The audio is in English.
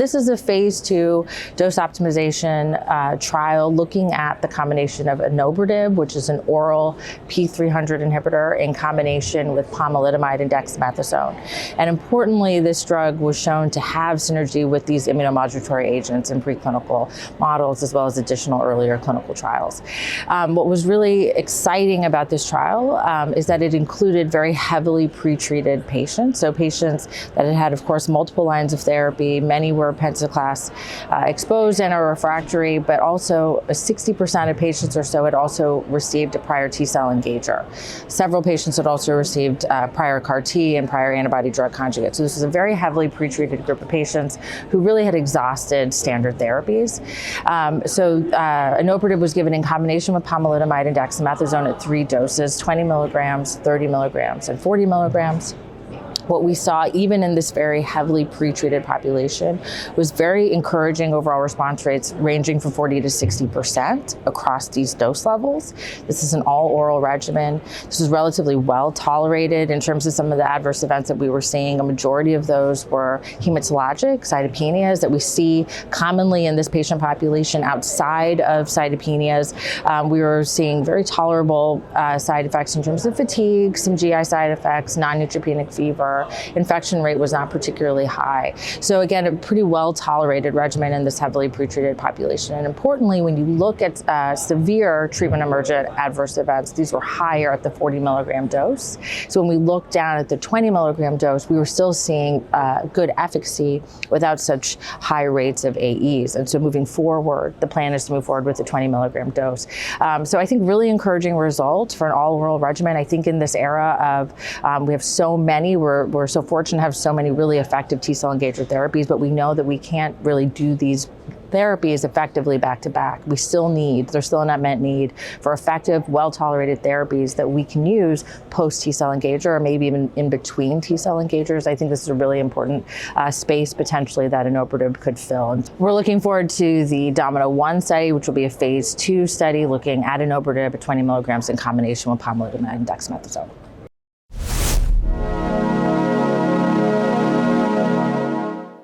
this is a phase 2 dose optimization trial looking at the combination of Inobrodib, which is an oral P300 inhibitor, in combination with Pomalidomide and Dexamethasone. And importantly, this drug was shown to have synergy with these immunomodulatory agents in preclinical models, as well as additional earlier clinical trials. What was really exciting about this trial is that it included very heavily pretreated patients. So patients that had, of course, multiple lines of therapy. Many were pentaclass exposed and are refractory, but also 60% of patients or so had also received a prior T-cell engager. Several patients had also received prior CAR-T and prior antibody-drug conjugate. So this is a very heavily pretreated group of patients who really had exhausted standard therapies. Inobrodib was given in combination with pomalidomide and dexamethasone at 3 doses, 20 milligrams, 30 milligrams, and 40 milligrams. What we saw, even in this very heavily pretreated population, was very encouraging overall response rates ranging from 40 to 60% across these dose levels. This is an all-oral regimen. This is relatively well tolerated in terms of some of the adverse events that we were seeing. A majority of those were hematologic cytopenias that we see commonly in this patient population. Outside of cytopenias, we were seeing very tolerable side effects in terms of fatigue, some GI side effects, non-neutropenic fever. Infection rate was not particularly high. So again, a pretty well tolerated regimen in this heavily pretreated population. And importantly, when you look at severe treatment emergent adverse events, these were higher at the 40 milligram dose. So when we looked down at the 20 milligram dose, we were still seeing good efficacy without such high rates of AEs. And so moving forward, the plan is to move forward with the 20 milligram dose. So I think really encouraging results for an all-oral regimen. I think in this era of we have so many, we're so fortunate to have so many really effective T-cell engager therapies, but we know that we can't really do these therapies effectively back to back. There's still an unmet need for effective, well-tolerated therapies that we can use post T-cell engager, or maybe even in between T-cell engagers. I think this is a really important space potentially that Inobrodib could fill. And we're looking forward to the Domino-1 study, which will be a phase 2 study looking at Inobrodib at 20 milligrams in combination with pomalidomide and dexamethasone.